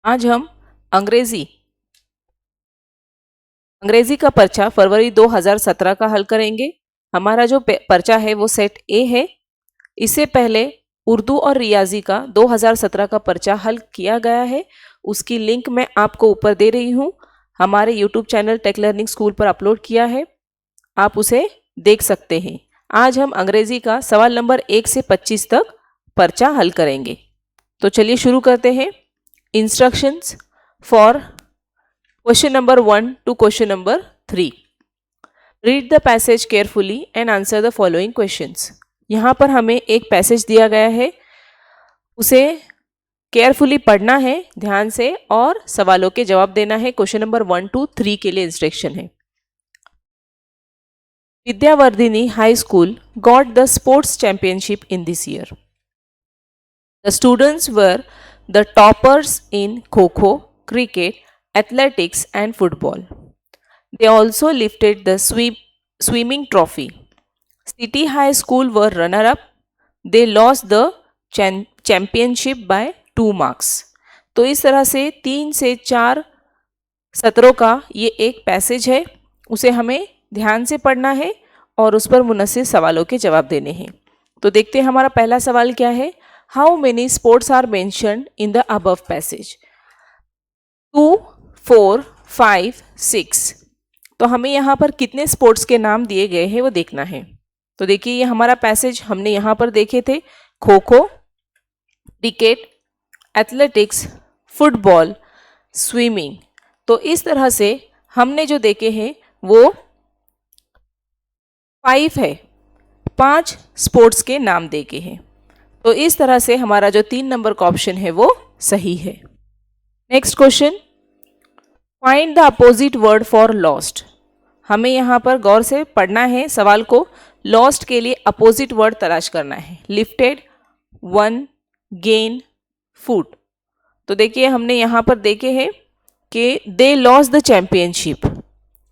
आज हम अंग्रेजी अंग्रेजी का पर्चा फरवरी 2017 का हल करेंगे। हमारा जो पर्चा है वो सेट ए है। इससे पहले उर्दू और रियाजी का 2017 का पर्चा हल किया गया है। उसकी लिंक मैं आपको ऊपर दे रही हूँ। हमारे YouTube channel tech learning school पर अपलोड किया है, आप उसे देख सकते हैं। आज हम अंग्रेजी का सवाल नंबर 1 से 25 तक पर्चा हल करेंगे। तो चलिए शुरू करते हैं। Instructions for question number 1 to question number 3। Read the passage carefully and answer the following questions. यहाँ पर हमें एक पैसेज दिया गया है, उसे केयरफुली पढ़ना है ध्यान से और सवालों के जवाब देना है। क्वेश्चन नंबर 1 to 3 के लिए इंस्ट्रक्शन है। Vidyavardhini high school got the sports championship in this year. The students were the toppers in Kho-Kho, cricket, athletics and football. They also lifted the swimming trophy. City High School were runner-up. They lost the championship by 2 marks. तो इस तरह से 3 से 4 सत्रों का ये एक passage है, उसे हमें ध्यान से पढ़ना है और उस पर मुनस्सिर सवालों के जवाब देने हैं। तो देखते हैं हमारा पहला सवाल क्या है। How many sports are mentioned in the above passage? 2, 4, 5, 6। तो हमें यहाँ पर कितने स्पोर्ट्स के नाम दिए गए हैं वो देखना है। तो देखिए ये हमारा पैसेज हमने यहाँ पर देखे थे, kho kho, cricket, athletics, football, swimming. तो इस तरह से हमने जो देखे हैं वो 5 है, 5 स्पोर्ट्स के नाम देखे हैं। तो इस तरह से हमारा जो 3 नंबर का ऑप्शन है वो सही है। Next question, find the opposite word for lost. हमें यहाँ पर गौर से पढ़ना है सवाल को। लॉस्ट के लिए अपोजिट वर्ड तलाश करना है। लिफ्टेड, वन, गेन, फूट। तो देखिए हमने यहाँ पर देखे हैं कि दे लॉस्ट द चैंपियनशिप।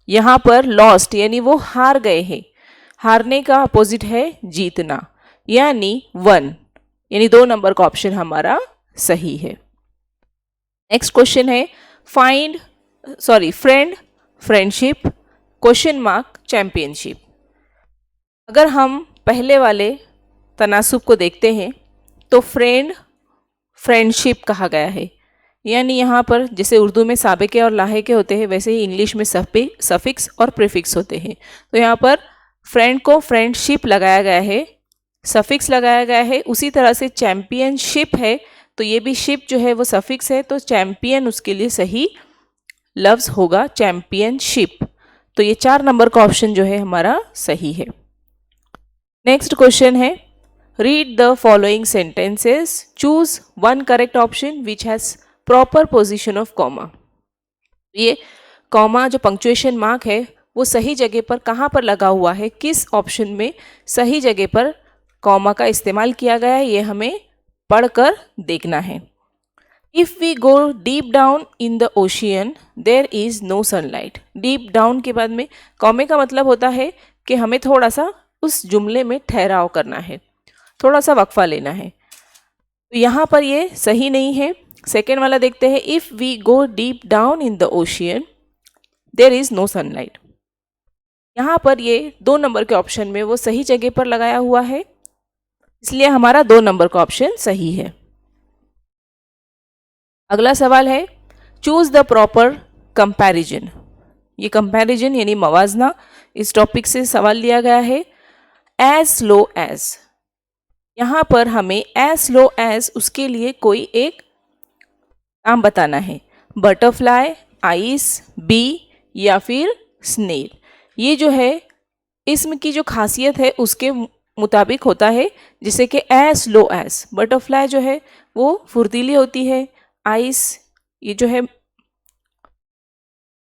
यहाँ पर लॉस्ट यानी वो हार गए हैं। हारने का अपोजिट है जीतना, यानी वन, यानी 2 नंबर का ऑप्शन हमारा सही है। नेक्स्ट क्वेश्चन है friend, friendship, question mark, championship. अगर हम पहले वाले तनासुब को देखते हैं तो फ्रेंड फ्रेंडशिप कहा गया है, यानी यहाँ पर जैसे उर्दू में साबिके और लाहिके होते हैं वैसे ही इंग्लिश में सफिक्स और प्रीफिक्स होते हैं। तो यहाँ पर फ्रेंड को फ्रेंडशिप लगाया गया है, सफिक्स लगाया गया है। उसी तरह से चैंपियनशिप है तो ये भी शिप जो है वो सफिक्स है, तो चैंपियन उसके लिए सही लफ्ज़ होगा चैंपियनशिप। तो ये 4 नंबर का ऑप्शन जो है हमारा सही है। नेक्स्ट क्वेश्चन है, read the following sentences, choose one correct option which has proper position of comma. ये कॉमा जो पंक्चुएशन मार्क है वो सही जगह पर कहाँ पर लगा हुआ है, किस ऑप्शन में सही जगह पर कॉमा का इस्तेमाल किया गया है, ये हमें पढ़कर देखना है। If we go deep down in the ocean there is no sunlight. Deep down के बाद में कॉमे का मतलब होता है कि हमें थोड़ा सा उस जुमले में ठहराव करना है, थोड़ा सा वक्फा लेना है। तो यहाँ पर ये सही नहीं है। सेकेंड वाला देखते हैं, if we go deep down in the ocean there is no sunlight. यहाँ पर ये 2 नंबर के ऑप्शन में वो सही जगह पर लगाया हुआ है, इसलिए हमारा 2 नंबर का ऑप्शन सही है। अगला सवाल है, चूज द प्रॉपर कंपैरिजन। ये कंपैरिजन यानी मवाजना, इस टॉपिक से सवाल लिया गया है। एज लो एज, यहाँ पर हमें एज लो एज उसके लिए कोई एक नाम बताना है। बटरफ्लाई, आइस, बी या फिर स्नेल। ये जो है इसम की जो खासियत है उसके मुताबिक होता है, जिसे कि एज लो एज। बटरफ्लाई जो है वो फुर्तीली होती है, आइस ये जो है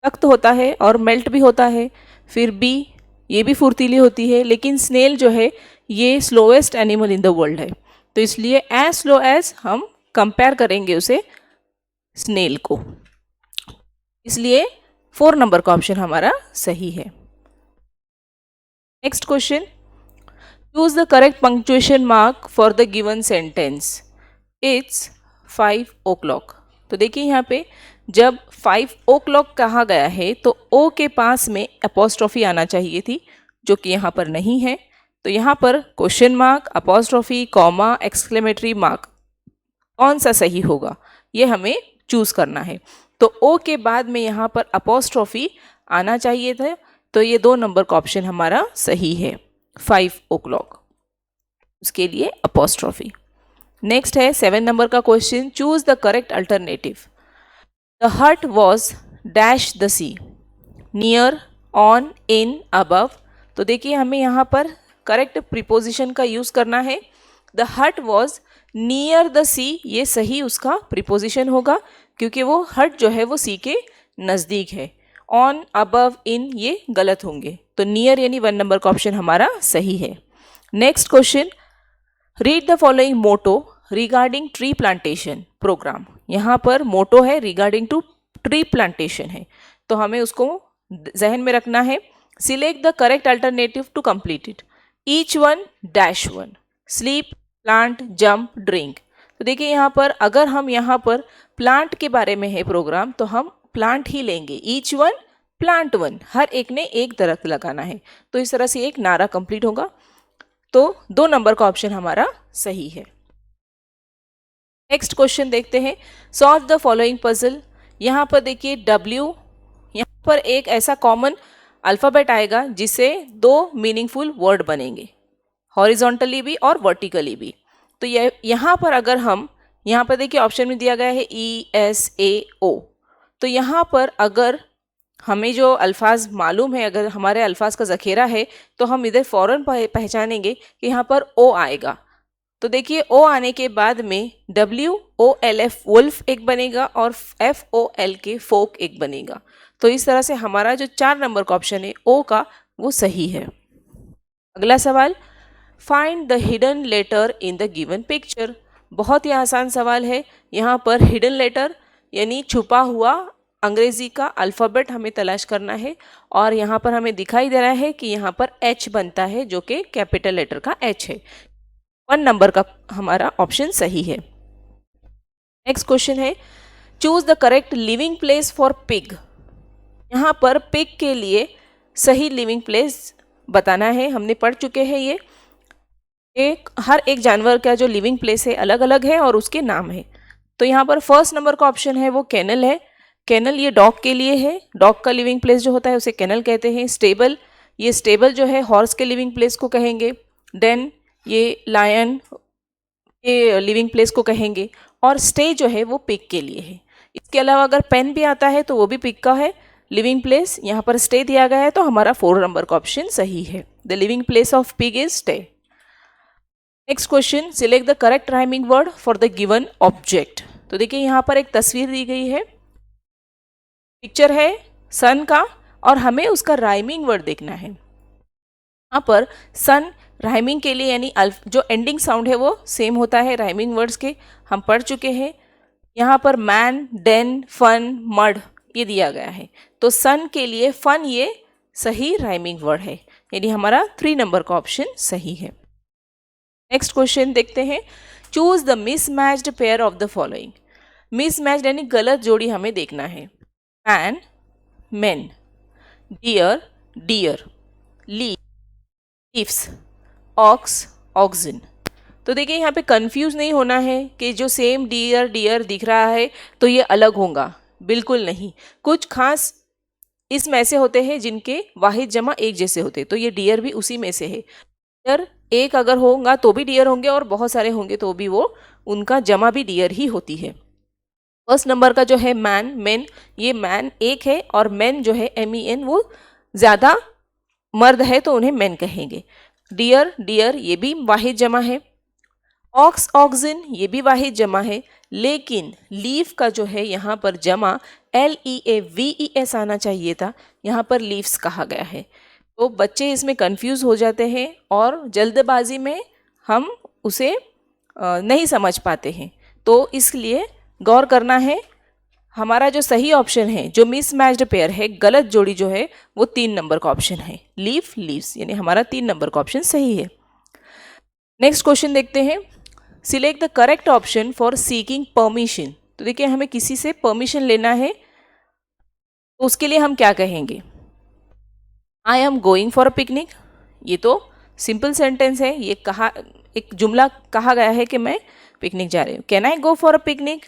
सख्त होता है और मेल्ट भी होता है, फिर बी ये भी फुर्तीली होती है, लेकिन स्नेल जो है ये slowest animal in the world है। तो इसलिए एज स्लो एज हम कंपेयर करेंगे उसे स्नेल को, इसलिए 4 नंबर का ऑप्शन हमारा सही है। Next question, choose the correct punctuation mark for the given sentence. It's 5 o'clock। तो देखिए यहाँ पे जब 5 o'clock कहा गया है तो ओ के पास में अपोस्ट्रोफी आना चाहिए थी, जो कि यहाँ पर नहीं है। तो यहाँ पर question mark, apostrophe, comma, exclamatory mark कौन सा सही होगा, ये हमें चूज करना है। तो ओ के बाद में यहाँ पर अपोस्ट्रोफी आना चाहिए था, तो ये 2 नंबर का ऑप्शन हमारा सही है, 5 o'clock, उसके लिए अपोस्ट्रोफी। नेक्स्ट है 7 नंबर का question, choose the correct alternative. The hut was dash the sea, near, on, in, above. तो देखिए हमें यहाँ पर करेक्ट प्रीपोजिशन का यूज करना है। The hut was near the सी, ये सही उसका प्रीपोजिशन होगा, क्योंकि वो हट जो है वो सी के नज़दीक है। ऑन, अबव, इन ये गलत होंगे, तो नियर यानी 1 नंबर का ऑप्शन हमारा सही है। Next question, read the following motto regarding tree plantation programme. यहाँ पर मोटो है रिगार्डिंग टू ट्री प्लांटेशन है, तो हमें उसको जहन में रखना है। Select the correct alternative to complete it, each one dash one, sleep, plant, jump, drink. तो देखिए यहाँ पर अगर हम यहाँ पर प्लांट के बारे में है प्रोग्राम, तो हम प्लांट ही लेंगे, ईच वन प्लांट वन, हर एक ने एक दरख्त लगाना है। तो इस तरह से एक नारा कंप्लीट होगा, तो 2 नंबर का ऑप्शन हमारा सही है। नेक्स्ट क्वेश्चन देखते हैं, सॉल्व द फॉलोइंग पजल। यहाँ पर देखिए W, यहाँ पर एक ऐसा कॉमन अल्फ़ाबेट आएगा जिससे 2 मीनिंगफुल वर्ड बनेंगे, हॉरिजॉन्टली भी और वर्टिकली भी। तो ये यहाँ पर अगर हम, यहाँ पर देखिए ऑप्शन में दिया गया है ESAO, तो यहाँ पर अगर हमें जो अल्फाज मालूम है, अगर हमारे अल्फाज का ज़ख़ीरा है, तो हम इधर फ़ौरन पहचानेंगे कि यहाँ पर O आएगा। तो देखिए O आने के बाद में WOLF वुल्फ एक बनेगा और FOLK फोक एक बनेगा। तो इस तरह से हमारा जो 4 नंबर का ऑप्शन है O का, वो सही है। अगला सवाल, find the hidden letter in the given picture. बहुत ही आसान सवाल है। यहाँ पर हिडन लेटर यानी छुपा हुआ अंग्रेजी का अल्फ़ाबेट हमें तलाश करना है, और यहाँ पर हमें दिखाई दे रहा है कि यहाँ पर H बनता है, जो कि कैपिटल लेटर का H है। 1 नंबर का हमारा ऑप्शन सही है। नेक्स्ट क्वेश्चन है, choose the correct living place for pig. यहाँ पर पिग के लिए सही लिविंग प्लेस बताना है। हमने पढ़ चुके हैं ये हर एक जानवर का जो लिविंग प्लेस है अलग अलग है और उसके नाम है। तो यहाँ पर 1st नंबर का ऑप्शन है वो केनल है। केनल ये डॉग के लिए है, डॉग का लिविंग प्लेस जो होता है उसे केनल कहते हैं। स्टेबल, ये स्टेबल जो है हॉर्स के लिविंग प्लेस को कहेंगे। देन ये लायन के लिविंग प्लेस को कहेंगे, और स्टे जो है वो पिग के लिए है। इसके अलावा अगर पेन भी आता है तो वो भी पिग का है लिविंग प्लेस। यहाँ पर स्टे दिया गया है, तो हमारा 4 नंबर का ऑप्शन सही है। The living place of pig is stay. Next question, select the correct rhyming word for the given object. तो देखिए यहाँ पर एक तस्वीर दी गई है, पिक्चर है सन का, और हमें उसका राइमिंग वर्ड देखना है। यहाँ पर सन राइमिंग के लिए यानी जो एंडिंग साउंड है वो सेम होता है राइमिंग वर्ड्स के, हम पढ़ चुके हैं। यहाँ पर मैन, डेन, फन, मड ये दिया गया है, तो सन के लिए फन ये सही राइमिंग वर्ड है, यानी हमारा 3 नंबर का ऑप्शन सही है। नेक्स्ट क्वेश्चन देखते हैं, choose the mismatched pair of the following. Mismatched यानी गलत जोड़ी हमें देखना है। Man, men, deer, dear, leaves, ox, oxen. तो देखिए यहाँ पे कंफ्यूज नहीं होना है कि जो सेम डियर डियर दिख रहा है तो ये अलग होगा, बिल्कुल नहीं। कुछ खास इसमें ऐसे होते हैं जिनके वाहिद जमा एक जैसे होते हैं, तो ये डियर भी उसी में से है। डियर एक अगर होगा तो भी डियर होंगे, और बहुत सारे होंगे तो भी वो उनका जमा भी डियर ही होती है। 1st नंबर का जो है मैन, मेन, ये मैन एक है, और मेन जो है MEN वो ज़्यादा मर्द है तो उन्हें मेन कहेंगे। डियर, डियर ये भी वाहिद जमा है। ऑक्स, ऑक्सिन ये भी वाहिद जमा है, लेकिन लीफ का जो है यहाँ पर जमा LEAVES आना चाहिए था, यहाँ पर लीव्स कहा गया है। तो बच्चे इसमें कंफ्यूज हो जाते हैं और जल्दबाजी में हम उसे नहीं समझ पाते हैं, तो इसलिए गौर करना है। हमारा जो सही ऑप्शन है, जो मिसमैच्ड पेयर है, गलत जोड़ी जो है वो 3 नंबर का ऑप्शन है, लीफ, लीव्स, यानी हमारा 3 नंबर का ऑप्शन सही है। नेक्स्ट क्वेश्चन देखते हैं, select the correct option for seeking permission तो देखिए हमें किसी से परमिशन लेना है, तो उसके लिए हम क्या कहेंगे? I am going for a picnic. ये तो सिंपल सेंटेंस है, ये कहा, एक जुमला कहा गया है कि मैं पिकनिक जा रही हूँ। Can I go for a picnic?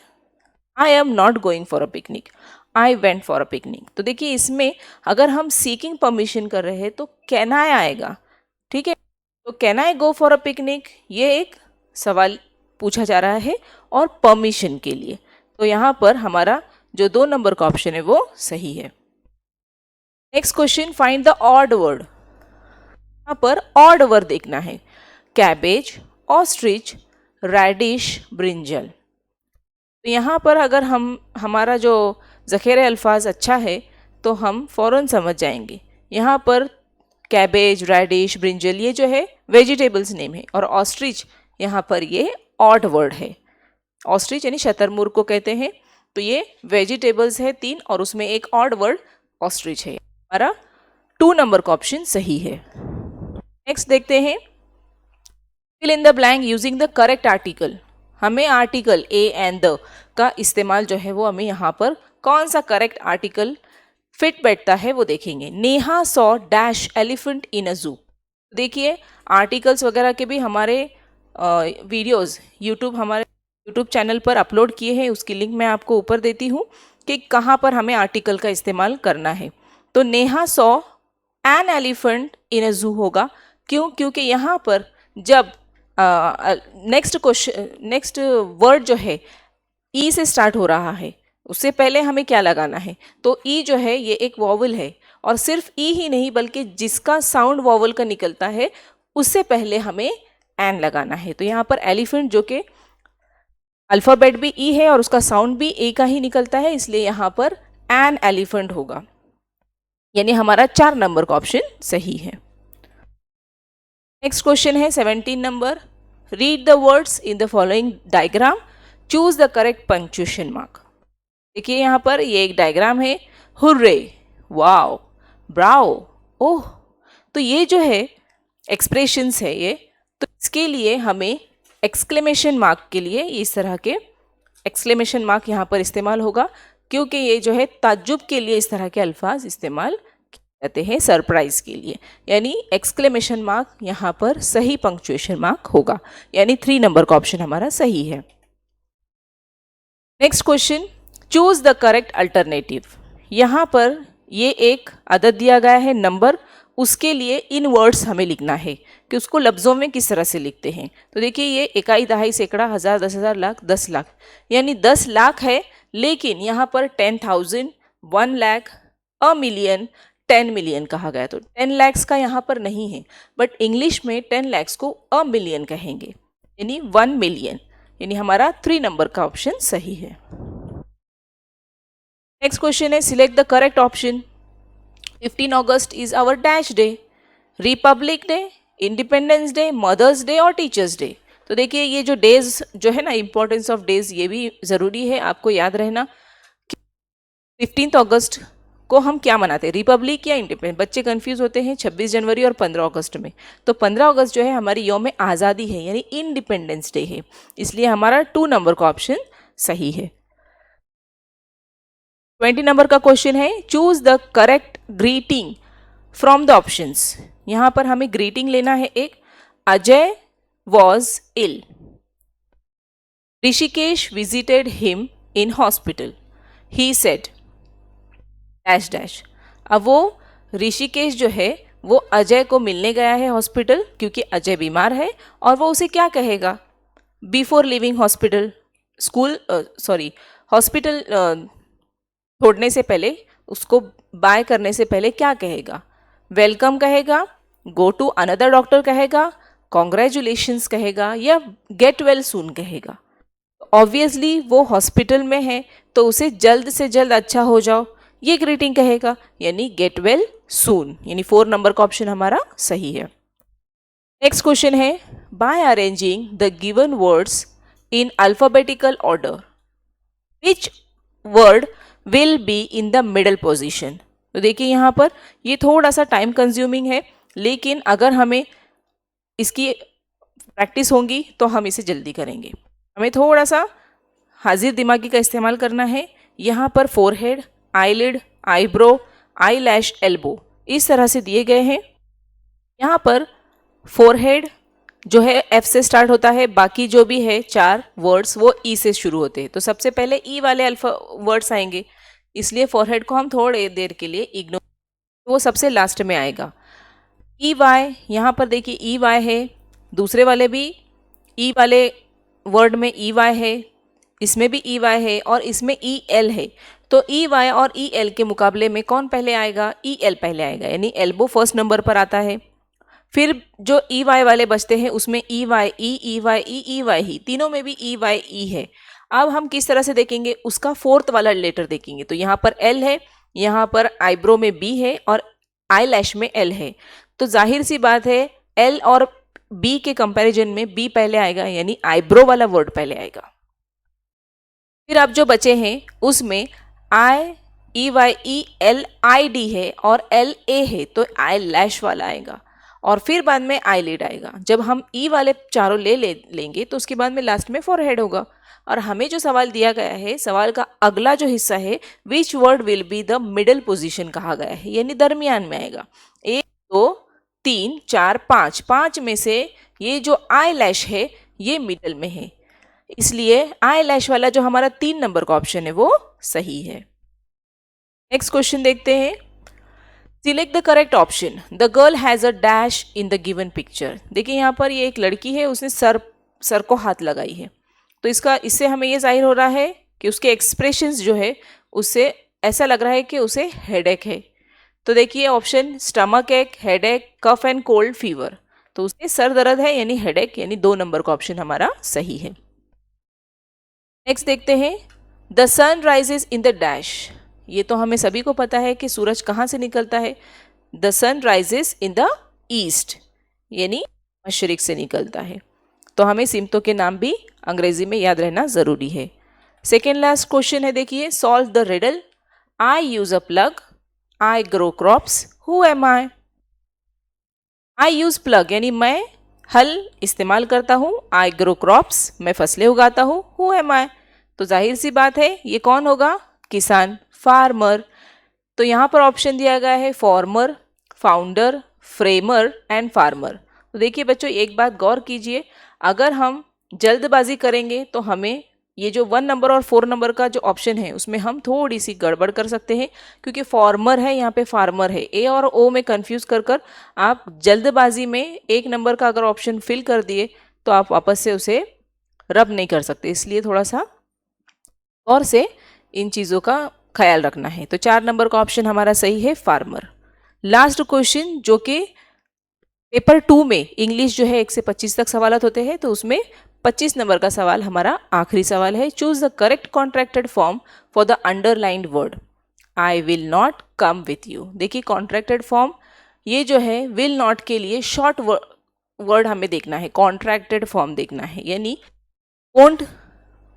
I am not going for a picnic, I went for a picnic. तो देखिए इसमें अगर हम सीकिंग परमिशन कर रहे हैं तो कैन आई आएगा, ठीक है। तो can I go for a picnic, ये एक सवाल पूछा जा रहा है और परमिशन के लिए। तो यहाँ पर हमारा जो 2 नंबर का ऑप्शन है वो सही है। Next question, find the odd word. यहाँ पर ऑड वर्ड देखना है। Cabbage, ostrich, radish, brinjal. तो यहाँ पर अगर हमारा जो ज़ख़ीरे अल्फाज अच्छा है तो हम फ़ौरन समझ जाएंगे। यहाँ पर कैबेज, रेडिश, ब्रिंजल ये जो है वेजिटेबल्स नेम है, और ऑस्ट्रिच यहाँ पर ये ऑड वर्ड है। ऑस्ट्रिच यानी शतरमुर्ग को कहते हैं। तो ये वेजिटेबल्स है 3 और उसमें एक ऑड वर्ड ऑस्ट्रिच है। हमारा 2 नंबर का ऑप्शन सही है। नेक्स्ट देखते हैं, fill in the blank using the correct article. हमें आर्टिकल ए एंड द का इस्तेमाल जो है वो हमें यहाँ पर कौन सा करेक्ट आर्टिकल फिट बैठता है वो देखेंगे। Neha saw dash elephant in a zoo. देखिए आर्टिकल्स वगैरह के भी हमारे वीडियोस हमारे यूट्यूब चैनल पर अपलोड किए हैं, उसकी लिंक मैं आपको ऊपर देती हूँ कि कहाँ पर हमें आर्टिकल का इस्तेमाल करना है। तो Neha saw an elephant in a zoo होगा। क्यों? क्योंकि यहाँ पर जब नेक्स्ट वर्ड जो है ई से स्टार्ट हो रहा है, उससे पहले हमें क्या लगाना है? तो ई जो है ये एक वॉवल है, और सिर्फ ई ही नहीं बल्कि जिसका साउंड वॉवल का निकलता है उससे पहले हमें एन लगाना है। तो यहाँ पर एलिफेंट जो कि अल्फ़ाबेट भी ई है और उसका साउंड भी ए का ही निकलता है, इसलिए यहाँ पर एन एलिफेंट होगा, यानी हमारा 4 नंबर का ऑप्शन सही है। नेक्स्ट क्वेश्चन है 17 number, read the words in the following diagram, choose the correct punctuation mark. देखिए यहाँ पर ये एक डायग्राम है, हुर्रे, वाओ, ब्राओ, ओह। तो ये जो है एक्सप्रेशंस है ये, तो इसके लिए हमें एक्सक्लेमेशन मार्क के लिए इस तरह के एक्सक्लेमेशन मार्क यहाँ पर इस्तेमाल होगा, क्योंकि ये जो है ताज्जुब के लिए इस तरह के अल्फाज इस्तेमाल कहते हैं सरप्राइज के लिए, यानी एक्सक्लेमेशन मार्क यहाँ पर सही पंक्चुएशन मार्क होगा, यानी 3 नंबर का ऑप्शन हमारा सही है। Next question, choose the correct alternative. यहाँ पर ये एक अदद दिया गया है नंबर, उसके लिए इन वर्ड्स हमें लिखना है कि उसको लफ्ज़ों में किस तरह से लिखते हैं। तो देखिए ये इकाई, दहाई, सैकड़ा, हज़ार, 10,000, लाख, 10 लाख, यानी 10 लाख है, लेकिन यहाँ पर 10,000, 1 लाख, अ मिलियन, 10 मिलियन कहा गया। तो 10 लैक्स का यहाँ पर नहीं है, बट इंग्लिश में 10 लैक्स को अ मिलियन कहेंगे, यानी 1 मिलियन, यानी हमारा 3 नंबर का ऑप्शन सही है। नेक्स्ट क्वेश्चन है, select the correct option. 15 August is our dash day, republic day, independence day, mothers day और टीचर्स डे। तो देखिए ये जो डेज जो है ना, इंपॉर्टेंस ऑफ डेज, ये भी ज़रूरी है आपको याद रहना। 15 अगस्त को हम क्या मनाते हैं, रिपब्लिक या इंडिपेंडेंस? बच्चे कंफ्यूज होते हैं 26 जनवरी और 15 अगस्त में। तो 15 अगस्त जो है हमारी यौम आज़ादी है, यानी इंडिपेंडेंस डे है, इसलिए हमारा 2 नंबर का ऑप्शन सही है। 20 नंबर का क्वेश्चन है, choose the correct greeting from the options. यहाँ पर हमें ग्रीटिंग लेना है एक, Ajay was ill, Rishikesh visited him in hospital, he said dash dash. अब वो ऋषिकेश जो है वो अजय को मिलने गया है हॉस्पिटल, क्योंकि अजय बीमार है, और वो उसे क्या कहेगा बिफोर लिविंग हॉस्पिटल, हॉस्पिटल छोड़ने से पहले, उसको बाय करने से पहले क्या कहेगा? वेलकम कहेगा, गो टू अनदर डॉक्टर कहेगा, कॉन्ग्रेचुलेशंस कहेगा, या गेट वेल सून कहेगा? ऑब्वियसली वो हॉस्पिटल में है तो उसे जल्द से जल्द अच्छा हो जाओ, ये ग्रीटिंग कहेगा, यानी गेट वेल सून, यानी 4 नंबर का ऑप्शन हमारा सही है। नेक्स्ट क्वेश्चन है, by arranging the given words in alphabetical order which word will be in the middle position. तो देखिए यहाँ पर ये थोड़ा सा टाइम कंज्यूमिंग है, लेकिन अगर हमें इसकी प्रैक्टिस होगी तो हम इसे जल्दी करेंगे। हमें थोड़ा सा हाजिर दिमागी का इस्तेमाल करना है। यहाँ पर फोरहेड, आईलिड, आईब्रो, आई लैश, एल्बो इस तरह से दिए गए हैं। यहाँ पर फोरहेड जो है एफ से स्टार्ट होता है, बाकी जो भी है 4 वर्ड्स वो ई से शुरू होते हैं, तो सबसे पहले ई वाले अल्फा वर्ड्स आएंगे, इसलिए फोरहेड को हम थोड़ी देर के लिए इग्नोर, वो सबसे लास्ट में आएगा। ई वाई, यहाँ पर देखिए ई वाई है, दूसरे वाले भी ई वाले वर्ड में ई वाई है, इसमें भी ई वाई है और इसमें ई एल है, तो ई वाई और ई एल के मुकाबले में कौन पहले आएगा? ई एल पहले आएगा, यानी एल्बो फर्स्ट नंबर पर आता है। फिर जो ई वाई वाले बचते हैं उसमें E Y E Y E Y ही, तीनों में भी ई वाई ई है। अब हम किस तरह से देखेंगे? उसका फोर्थ वाला लेटर देखेंगे, तो यहाँ पर एल है, यहाँ पर आईब्रो में बी है और आई लैश में एल है, तो जाहिर सी बात है एल और बी के कंपैरिजन में बी पहले आएगा, यानी आईब्रो वाला वर्ड पहले आएगा। फिर अब जो बचे हैं उसमें I E Y E L I D है और एल ए है, तो आई लैश वाला आएगा और फिर बाद में आई लिड आएगा। जब हम ई वाले चारों लेंगे तो उसके बाद में लास्ट में फोरहेड होगा। और हमें जो सवाल दिया गया है, सवाल का अगला जो हिस्सा है, विच word will be the middle position कहा गया है, यानी दरमियान में आएगा। 1 2 3 4 5, 5 में से ये जो आई लैश है ये मिडल में है, इसलिए आई लैश वाला जो हमारा 3 नंबर का ऑप्शन है वो सही है। नेक्स्ट क्वेश्चन देखते हैं। Select the correct option, the girl has a dash in the given picture. देखिए यहाँ पर ये एक लड़की है, उसने सर को हाथ लगाई है, तो इससे हमें ये जाहिर हो रहा है कि उसके एक्सप्रेशंस जो है उससे ऐसा लग रहा है कि उसे हेडेक है। तो देखिए option stomach ache, headache, cough and cold, fever, तो उसे सर दर्द है यानी हेडेक, यानी 2 नंबर का ऑप्शन हमारा सही है। नेक्स्ट देखते हैं। The sun rises in the dash, ये तो हमें सभी को पता है कि सूरज कहाँ से निकलता है। The sun rises in the east, यानी मशरिक से निकलता है, तो हमें सिमतों के नाम भी अंग्रेजी में याद रहना ज़रूरी है। सेकेंड लास्ट क्वेश्चन है, देखिए solve the riddle. I use a plug, I grow crops, who am I. I use plug यानी मैं हल इस्तेमाल करता हूँ, आई ग्रो क्रॉप्स मैं फसलें उगाता हूँ, हु एम आई, तो जाहिर सी बात है ये कौन होगा? किसान, फार्मर। तो यहाँ पर ऑप्शन दिया गया है farmer, founder, framer and farmer. तो देखिए बच्चों एक बात गौर कीजिए, अगर हम जल्दबाजी करेंगे तो हमें ये जो 1 नंबर और 4 नंबर का जो ऑप्शन है उसमें हम थोड़ी सी गड़बड़ कर सकते हैं, क्योंकि फॉर्मर है यहाँ पे फार्मर है, ए और ओ में कंफ्यूज कर आप जल्दबाजी में 1 नंबर का अगर ऑप्शन फिल कर दिए तो आप वापस से उसे रब नहीं कर सकते, इसलिए थोड़ा सा और से इन चीज़ों का ख्याल रखना है। तो 4 नंबर का ऑप्शन हमारा सही है फार्मर। लास्ट क्वेश्चन जो कि पेपर 2 में इंग्लिश जो है 1 से 25 तक सवाल होते हैं, तो उसमें 25 नंबर का सवाल हमारा आखिरी सवाल है। Choose the correct contracted form for the underlined word, I will not come with you. देखिए कॉन्ट्रैक्टेड फॉर्म ये जो है विल नॉट के लिए शॉर्ट वर्ड हमें देखना है, कॉन्ट्रैक्टेड फॉर्म देखना है, यानी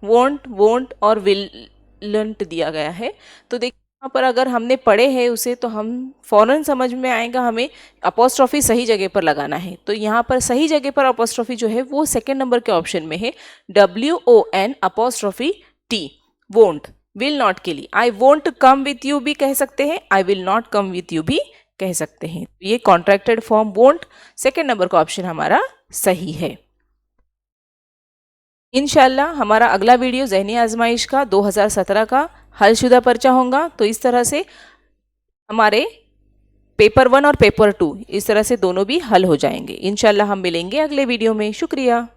वोंट और विलंट दिया गया है। तो देखिए यहाँ पर अगर हमने पढ़े हैं उसे तो हम फौरन समझ में आएगा हमें अपॉस्ट्रोफी सही जगह पर लगाना है। तो यहाँ पर सही जगह पर अपॉस्ट्रोफी जो है वो 2nd नंबर के ऑप्शन में है, WON apostrophe T, won't, will not के लिए I won't come with you भी कह सकते हैं, I will not come with you भी कह सकते हैं। ये contracted form won't 2nd number का ऑप्शन हमारा सही है। इंशाल्लाह हमारा अगला वीडियो ज़हनी आजमाइश का 2017 का हलशुदा पर्चा होगा। तो इस तरह से हमारे पेपर 1 और पेपर 2 इस तरह से दोनों भी हल हो जाएंगे। इंशाल्लाह हम मिलेंगे अगले वीडियो में। शुक्रिया।